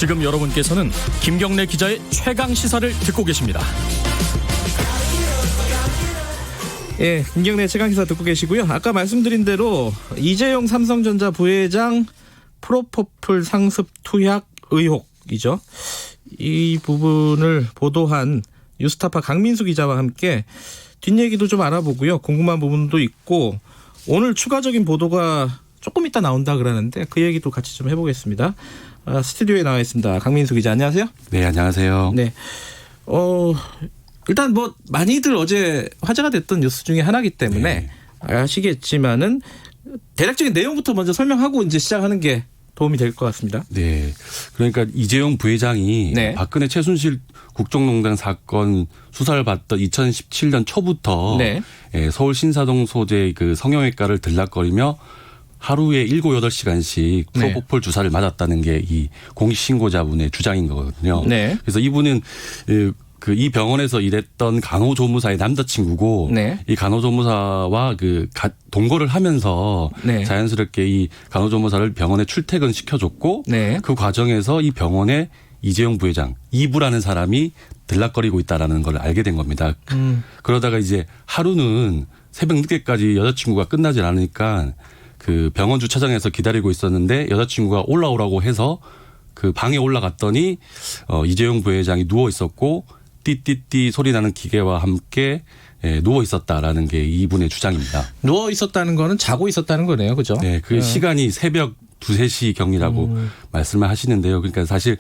지금 여러분께서는 김경래 기자의 최강 시사를 듣고 계십니다. 예, 김경래 최강시사 듣고 계시고요. 아까 말씀드린 대로 이재용 삼성전자 부회장 프로포폴 상습 투약 의혹이죠. 이 부분을 보도한 뉴스타파 강민수 기자와 함께 뒷얘기도 좀 알아보고요. 궁금한 부분도 있고 오늘 추가적인 보도가 조금 이따 나온다 그러는데 그 얘기도 같이 좀 해보겠습니다. 스튜디오에 나와 있습니다. 강민수 기자, 안녕하세요. 네, 안녕하세요. 네. 일단 뭐 많이들 어제 화제가 됐던 뉴스 중에 하나이기 때문에 아시겠지만은 대략적인 내용부터 먼저 설명하고 이제 시작하는 게 도움이 될 것 같습니다. 네. 그러니까 이재용 부회장이 박근혜 최순실 국정농단 사건 수사를 받던 2017년 초부터 서울 신사동 소재 그 성형외과를 들락거리며 하루에 7, 8시간씩 프로포폴 주사를 맞았다는 게 이 공익신고자분의 주장인 거거든요. 그래서 이분은 이 병원에서 일했던 간호조무사의 남자친구고 이 간호조무사와 동거를 하면서 자연스럽게 이 간호조무사를 병원에 출퇴근 시켜줬고 그 과정에서 이 병원에 이재용 부회장 이부라는 사람이 들락거리고 있다라는 걸 알게 된 겁니다. 그러다가 이제 하루는 새벽 늦게까지 여자친구가 끝나질 않으니까 그 병원 주차장에서 기다리고 있었는데 여자친구가 올라오라고 해서 그 방에 올라갔더니 이재용 부회장이 누워 있었고 띠띠띠 소리 나는 기계와 함께 누워 있었다라는 게 이분의 주장입니다. 누워 있었다는 거는 자고 있었다는 거네요, 그죠? 네, 그 시간이 새벽 2, 3시 경이라고 말씀을 하시는데요. 그러니까 사실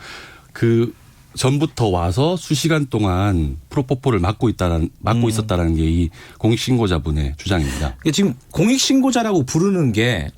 그 전부터 와서 수시간 동안 프로포폴을 맞고 있었다라는 게 이 공익신고자분의 주장입니다. 지금 공익신고자라고 부르는 게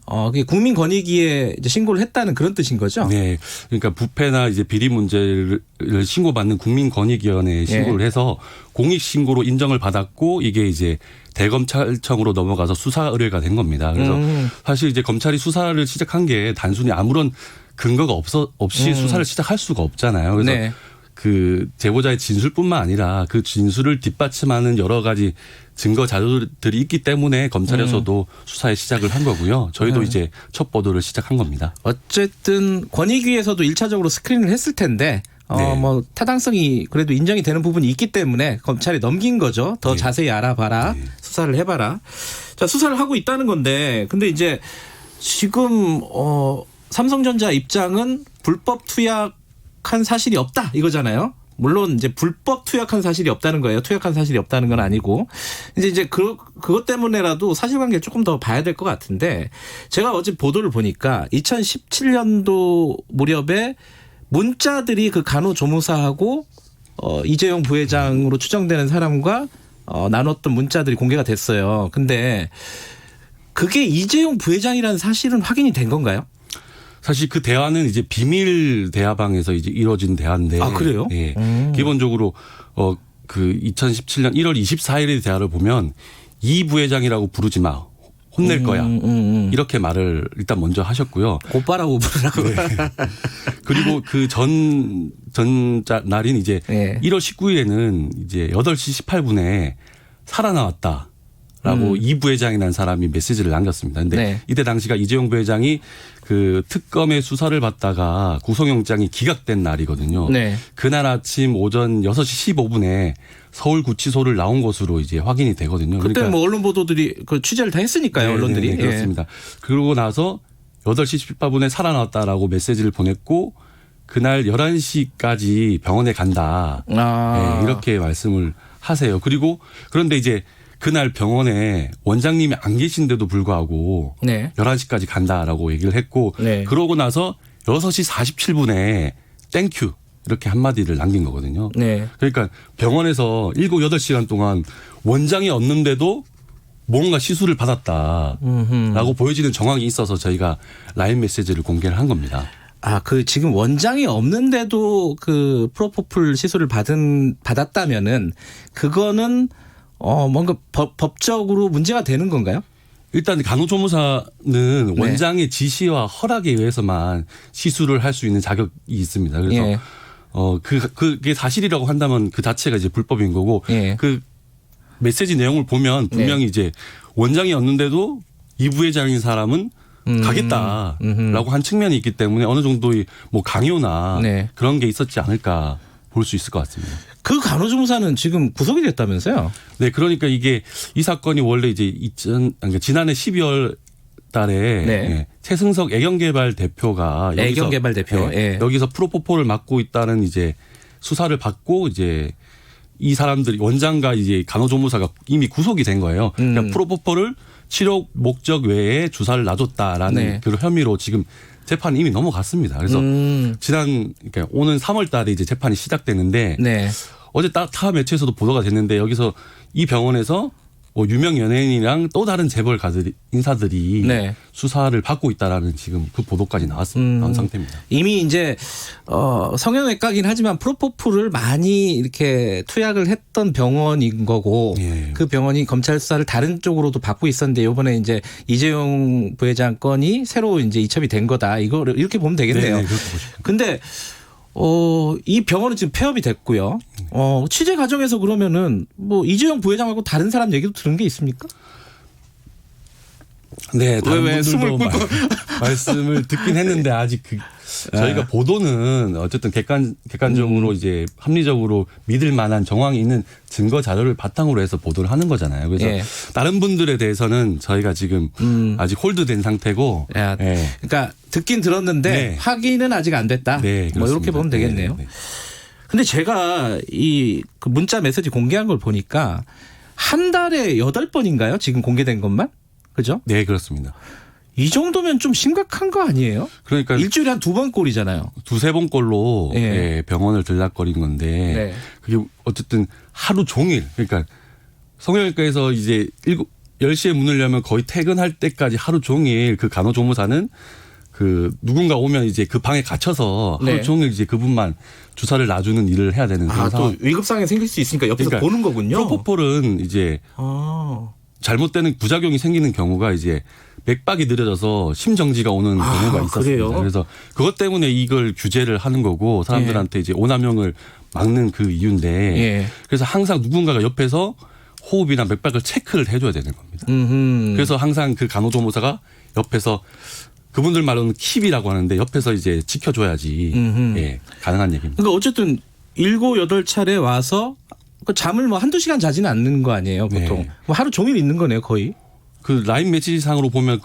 국민권익위에 이제 신고를 했다는 그런 뜻인 거죠? 네, 그러니까 부패나 이제 비리 문제를 신고받는 국민권익위원회에 신고를 해서 공익신고로 인정을 받았고 이게 이제 대검찰청으로 넘어가서 수사 의뢰가 된 겁니다. 그래서 사실 이제 검찰이 수사를 시작한 게 단순히 아무런 근거가 없이 수사를 시작할 수가 없잖아요. 그래서 그 제보자의 진술뿐만 아니라 그 진술을 뒷받침하는 여러 가지 증거 자료들이 있기 때문에 검찰에서도 수사에 시작을 한 거고요. 저희도 이제 첫 보도를 시작한 겁니다. 어쨌든 권익위에서도 1차적으로 스크린을 했을 텐데 뭐 타당성이 그래도 인정이 되는 부분이 있기 때문에 검찰에 넘긴 거죠. 더 자세히 알아봐라. 수사를 해봐라. 자, 수사를 하고 있다는 건데 근데 이제 지금 삼성전자 입장은 불법 투약한 사실이 없다 이거잖아요. 물론 이제 불법 투약한 사실이 없다는 거예요. 투약한 사실이 없다는 건 아니고 이제 그것 때문에라도 사실관계를 조금 더 봐야 될 것 같은데 제가 어제 보도를 보니까 2017년도 무렵에 문자들이 그 간호조무사하고 이재용 부회장으로 추정되는 사람과 나눴던 문자들이 공개가 됐어요. 근데 그게 이재용 부회장이라는 사실은 확인이 된 건가요? 사실 그 대화는 이제 비밀 대화방에서 이제 이루어진 대화인데. 아, 그래요? 예. 기본적으로 그 2017년 1월 24일의 대화를 보면 이 부회장이라고 부르지 마. 혼낼 거야. 이렇게 말을 일단 먼저 하셨고요. 오빠라고 부르라고. 그리고 그 전 날인 이제 1월 19일에는 이제 8시 18분에 살아나왔다. 라고 이 부회장이라는 사람이 메시지를 남겼습니다. 근데 이때 당시가 이재용 부회장이 그 특검의 수사를 받다가 구속영장이 기각된 날이거든요. 그날 아침 오전 6시 15분에 서울구치소를 나온 것으로 이제 확인이 되거든요. 그때 그러니까 뭐 언론 보도들이 그 취재를 다 했으니까요. 언론들이. 그렇습니다. 그러고 나서 8시 18분에 살아났다라고 메시지를 보냈고 그날 11시까지 병원에 간다. 이렇게 말씀을 하세요. 그리고 그런데 이제 그날 병원에 원장님이 안 계신데도 불구하고 11시까지 간다라고 얘기를 했고 그러고 나서 6시 47분에 땡큐 이렇게 한마디를 남긴 거거든요. 그러니까 병원에서 7, 8시간 동안 원장이 없는데도 뭔가 시술을 받았다라고 보여지는 정황이 있어서 저희가 라인 메시지를 공개를 한 겁니다. 지금 원장이 없는데도 그 프로포폴 시술을 받았다면은 그거는 뭔가 법적으로 문제가 되는 건가요? 일단 간호조무사는 원장의 지시와 허락에 의해서만 시술을 할 수 있는 자격이 있습니다. 그래서 그게 사실이라고 한다면 그 자체가 이제 불법인 거고 그 메시지 내용을 보면 분명히 이제 원장이 없는데도 이 부회장인 사람은 가겠다라고 한 측면이 있기 때문에 어느 정도의 뭐 강요나 네. 그런 게 있었지 않을까 볼 수 있을 것 같습니다. 그 간호조무사는 지금 구속이 됐다면서요? 네, 그러니까 이게 이 사건이 원래 이제 지난해 12월 달에 네. 최승석 애경개발 대표가 애경개발 대표 여기서 프로포폴을 맡고 있다는 이제 수사를 받고 이제 이 사람들이 원장과 이제 간호조무사가 이미 구속이 된 거예요. 그러니까 프로포폴을 치료 목적 외에 주사를 놔줬다라는 그런 혐의로 지금 재판이 이미 넘어갔습니다. 그래서 그러니까 오는 3월 달에 이제 재판이 시작되는데 어제 타 매체에서도 보도가 됐는데 여기서 이 병원에서 뭐 유명 연예인이랑 또 다른 재벌 인사들이 수사를 받고 있다라는 지금 그 보도까지 나온 상태입니다. 이미 이제 성형외과긴 하지만 프로포폴을 많이 이렇게 투약을 했던 병원인 거고 그 병원이 검찰 수사를 다른 쪽으로도 받고 있었는데 이번에 이제 이재용 부회장 건이 새로 이제 이첩이 된 거다. 이거를 이렇게 보면 되겠네요. 그렇게 보시죠. 근데 이 병원은 지금 폐업이 됐고요. 취재 과정에서 그러면은 뭐 이재용 부회장하고 다른 사람 얘기도 들은 게 있습니까? 네, 다른 분들도 말씀을 듣긴 했는데 아직 저희가 보도는 어쨌든 객관적으로 이제 합리적으로 믿을 만한 정황이 있는 증거 자료를 바탕으로 해서 보도를 하는 거잖아요. 그래서 다른 분들에 대해서는 저희가 지금 아직 홀드된 상태고. 그러니까 듣긴 들었는데 확인은 아직 안 됐다. 뭐 이렇게 보면 되겠네요. 근데 제가 그 문자 메시지 공개한 걸 보니까 한 달에 8번인가요? 지금 공개된 것만? 그죠? 네, 그렇습니다. 이 정도면 좀 심각한 거 아니에요? 그러니까 일주일에 한 2번 꼴이잖아요. 2-3번 꼴로 병원을 들락거린 건데 그게 어쨌든 하루 종일 그러니까 성형외과에서 이제 10시에 문을 열면 거의 퇴근할 때까지 하루 종일 그 간호조무사는 그 누군가 오면 이제 그 방에 갇혀서 하루 종일 이제 그분만 주사를 놔주는 일을 해야 되는 그런 또 위급상황이 생길 수 있으니까 옆에서 그러니까 보는 거군요. 프로포폴은 이제 잘못되는 부작용이 생기는 경우가 이제 맥박이 느려져서 심정지가 오는 경우가 있었습니다. 그래요? 그래서 그것 때문에 이걸 규제를 하는 거고 사람들한테 이제 오남용을 막는 그 이유인데 그래서 항상 누군가가 옆에서 호흡이나 맥박을 체크를 해줘야 되는 겁니다. 그래서 항상 그 간호조무사가 옆에서 그분들 말로는 킵이라고 하는데 옆에서 이제 지켜줘야지 가능한 얘기입니다. 그러니까 어쨌든 7, 8차례 와서 잠을 뭐 한두 시간 자지는 않는 거 아니에요, 보통. 뭐 하루 종일 있는 거네요, 거의. 그 라인 메시지상으로 보면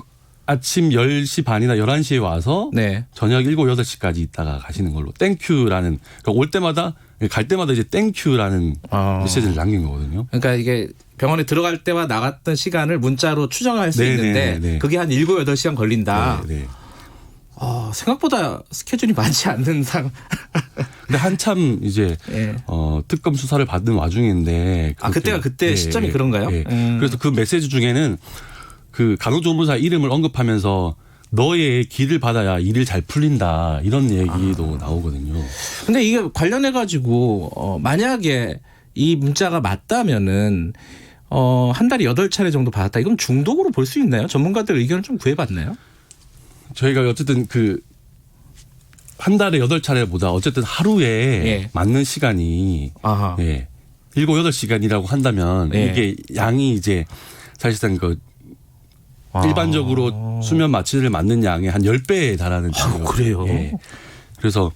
아침 10시 반이나 11시에 와서 저녁 7, 8시까지 있다가 가시는 걸로 땡큐라는 그러니까 올 때마다 갈 때마다 이제 땡큐라는 메시지를 남긴 거거든요. 그러니까 이게 병원에 들어갈 때와 나갔던 시간을 문자로 추정할 수 있는데 그게 한 7, 8시간 걸린다. 생각보다 스케줄이 많지 않는 상황. 근데 한참 이제 특검 수사를 받은 와중인데 그때가 그때 시점이 그런가요? 그래서 그 메시지 중에는 그 간호조무사 이름을 언급하면서 너의 기를 받아야 일을 잘 풀린다 이런 얘기도 나오거든요. 근데 이게 관련해 가지고 만약에 이 문자가 맞다면은 한 달에 8차례 정도 받았다. 이건 중독으로 볼 수 있나요? 전문가들 의견을 좀 구해봤나요? 저희가 어쨌든 한 달에 8차례보다 어쨌든 하루에 맞는 시간이 7, 8시간이라고 한다면 이게 양이 이제 사실상 일반적으로 수면 마취를 맞는 양의 한 10배에 달하는 그래요? 그래서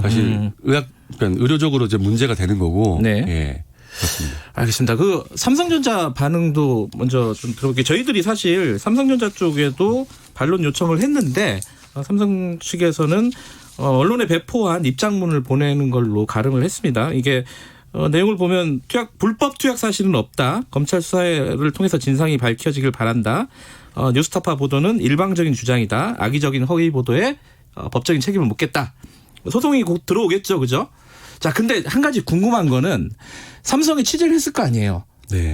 사실 그러니까 의료적으로 이제 문제가 되는 거고. 그렇습니다. 알겠습니다. 그 삼성전자 반응도 먼저 좀 들어볼게요. 저희들이 사실 삼성전자 쪽에도 반론 요청을 했는데 삼성 측에서는 언론에 배포한 입장문을 보내는 걸로 가름을 했습니다. 이게 내용을 보면 불법 투약 사실은 없다. 검찰 수사를 통해서 진상이 밝혀지길 바란다. 뉴스타파 보도는 일방적인 주장이다. 악의적인 허위 보도에 법적인 책임을 묻겠다. 소송이 곧 들어오겠죠, 그죠? 자, 근데 한 가지 궁금한 거는 삼성이 취재를 했을 거 아니에요.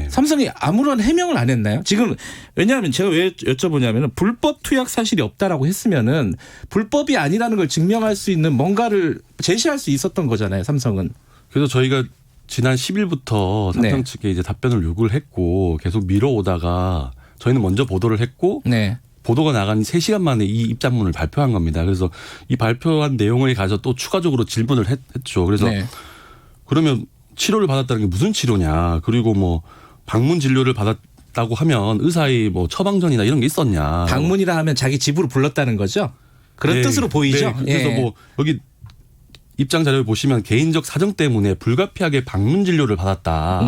삼성이 아무런 해명을 안 했나요? 지금 왜냐하면 제가 왜 여쭤보냐면 불법 투약 사실이 없다라고 했으면은 불법이 아니라는 걸 증명할 수 있는 뭔가를 제시할 수 있었던 거잖아요, 삼성은. 그래서 저희가 지난 10일부터 삼성 측에 이제 답변을 요구를 했고 계속 미뤄오다가 저희는 먼저 보도를 했고 보도가 나간 3시간 만에 이 입장문을 발표한 겁니다. 그래서 이 발표한 내용을 가져 또 추가적으로 질문을 했죠. 그래서 그러면 치료를 받았다는 게 무슨 치료냐. 그리고 뭐 방문 진료를 받았다고 하면 의사의 뭐 처방전이나 이런 게 있었냐. 방문이라 하면 자기 집으로 불렀다는 거죠. 그런 뜻으로 보이죠. 네. 그래서 뭐 여기 입장 자료를 보시면 개인적 사정 때문에 불가피하게 방문 진료를 받았다.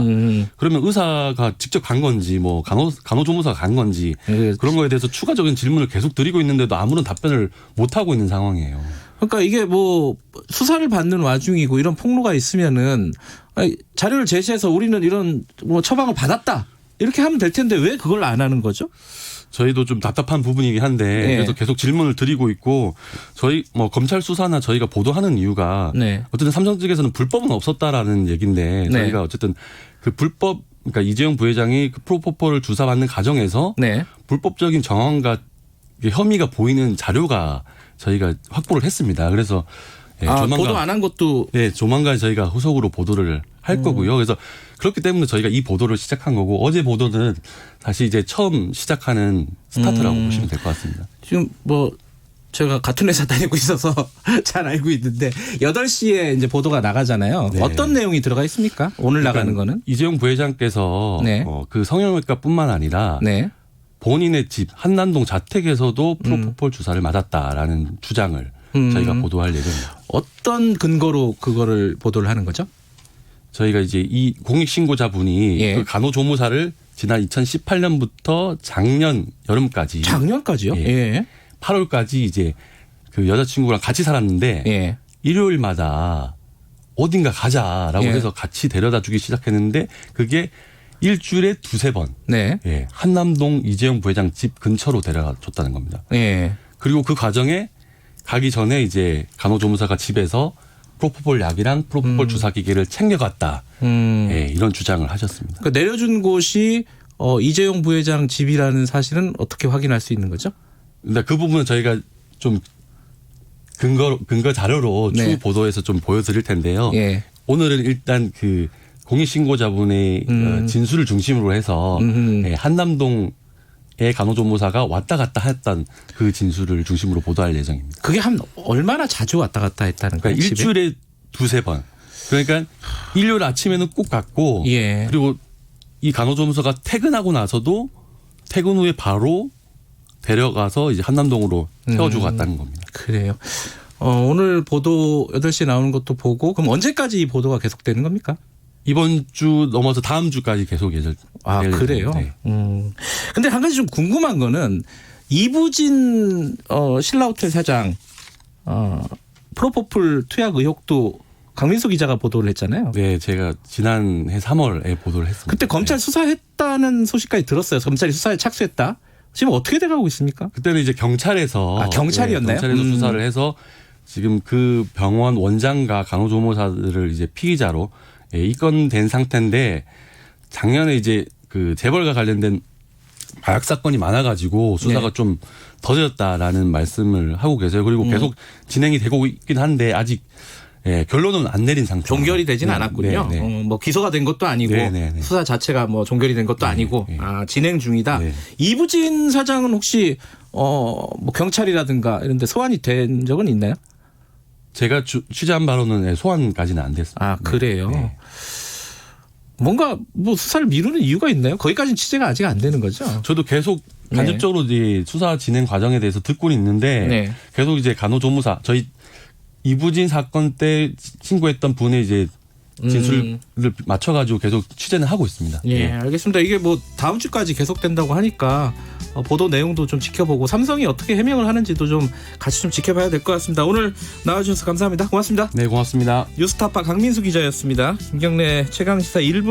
그러면 의사가 직접 간 건지 뭐 간호조무사가 간 건지 그런 거에 대해서 추가적인 질문을 계속 드리고 있는데도 아무런 답변을 못 하고 있는 상황이에요. 그러니까 이게 뭐 수사를 받는 와중이고 이런 폭로가 있으면은 자료를 제시해서 우리는 이런 뭐 처방을 받았다 이렇게 하면 될 텐데 왜 그걸 안 하는 거죠? 저희도 좀 답답한 부분이긴 한데 네. 그래서 계속 질문을 드리고 있고 저희 뭐 검찰 수사나 저희가 보도하는 이유가 네. 어쨌든 삼성 측에서는 불법은 없었다라는 얘기인데 저희가 어쨌든 그 불법 그러니까 이재용 부회장이 그 프로포폴을 주사받는 과정에서 네. 불법적인 정황과 혐의가 보이는 자료가 저희가 확보를 했습니다. 그래서 조만간 보도 안 한 것도 조만간 저희가 후속으로 보도를 할 거고요. 그래서 그렇기 때문에 저희가 이 보도를 시작한 거고 어제 보도는 다시 이제 처음 시작하는 스타트라고 보시면 될 것 같습니다. 지금 뭐 제가 같은 회사 다니고 있어서 잘 알고 있는데 8시에 이제 보도가 나가잖아요. 네. 어떤 내용이 들어가 있습니까? 오늘 나가는 거는? 이재용 부회장께서 그 성형외과뿐만 아니라 본인의 집 한남동 자택에서도 프로포폴 주사를 맞았다라는 주장을 저희가 보도할 예정입니다. 어떤 근거로 그거를 보도를 하는 거죠? 저희가 이제 이 공익신고자분이 그 간호조무사를 지난 2018년부터 작년 여름까지. 작년까지요? 8월까지 이제 그 여자친구랑 같이 살았는데 일요일마다 어딘가 가자라고 해서 같이 데려다 주기 시작했는데 그게 일주일에 2-3번. 한남동 이재용 부회장 집 근처로 데려다 줬다는 겁니다. 그리고 그 과정에 가기 전에 이제 간호조무사가 집에서 프로포폴 약이랑 프로포폴 주사기계를 챙겨갔다. 이런 주장을 하셨습니다. 그러니까 내려준 곳이 이재용 부회장 집이라는 사실은 어떻게 확인할 수 있는 거죠? 근데 그 부분은 저희가 좀 근거 자료로 추후 보도에서 좀 보여드릴 텐데요. 오늘은 일단 그 공익신고자분의 진술을 중심으로 해서 한남동 의 간호조무사가 왔다 갔다 했던 그 진술을 중심으로 보도할 예정입니다. 그게 한 얼마나 자주 왔다 갔다 했다는 거예요? 그러니까 일주일에 2-3번. 그러니까 일요일 아침에는 꼭 갔고 그리고 이 간호조무사가 퇴근하고 나서도 퇴근 후에 바로 데려가서 이제 한남동으로 태워주고 갔다는 겁니다. 그래요. 오늘 보도 8시에 나오는 것도 보고 그럼 언제까지 이 보도가 계속되는 겁니까? 이번 주 넘어서 다음 주까지 계속 예정. 그래요? 근데 한 가지 좀 궁금한 거는 이부진 신라호텔 사장 프로포폴 투약 의혹도 강민수 기자가 보도를 했잖아요. 네, 제가 지난해 3월에 보도를 했습니다. 그때 검찰 수사했다는 소식까지 들었어요. 검찰이 수사에 착수했다. 지금 어떻게 돼가고 있습니까? 그때는 이제 경찰에서 경찰이었나요? 경찰에서 수사를 해서 지금 그 병원 원장과 간호조무사들을 이제 피의자로 입건된 상태인데 작년에 이제 그 재벌과 관련된 마약 사건이 많아가지고 수사가 좀 더뎌졌다라는 말씀을 하고 계세요. 그리고 계속 진행이 되고 있긴 한데 아직 결론은 안 내린 상태. 종결이 되지는 않았군요. 뭐 기소가 된 것도 아니고 수사 자체가 뭐 종결이 된 것도 아니고 진행 중이다. 이부진 사장은 혹시 뭐 경찰이라든가 이런 데 소환이 된 적은 있나요? 제가 취재한 바로는 소환까지는 안 됐습니다. 그래요? 뭔가 뭐 수사를 미루는 이유가 있나요? 거기까지는 취재가 아직 안 되는 거죠? 저도 계속 간접적으로 이제 수사 진행 과정에 대해서 듣고는 있는데 계속 이제 간호조무사 저희 이부진 사건 때 신고했던 분의 이제 진술을 맞춰가지고 계속 취재는 하고 있습니다. 알겠습니다. 이게 뭐 다음 주까지 계속된다고 하니까 보도 내용도 좀 지켜보고 삼성이 어떻게 해명을 하는지도 좀 같이 좀 지켜봐야 될 것 같습니다. 오늘 나와주셔서 감사합니다. 고맙습니다. 네, 고맙습니다. 뉴스타파 강민수 기자였습니다. 김경래 최강시사 1부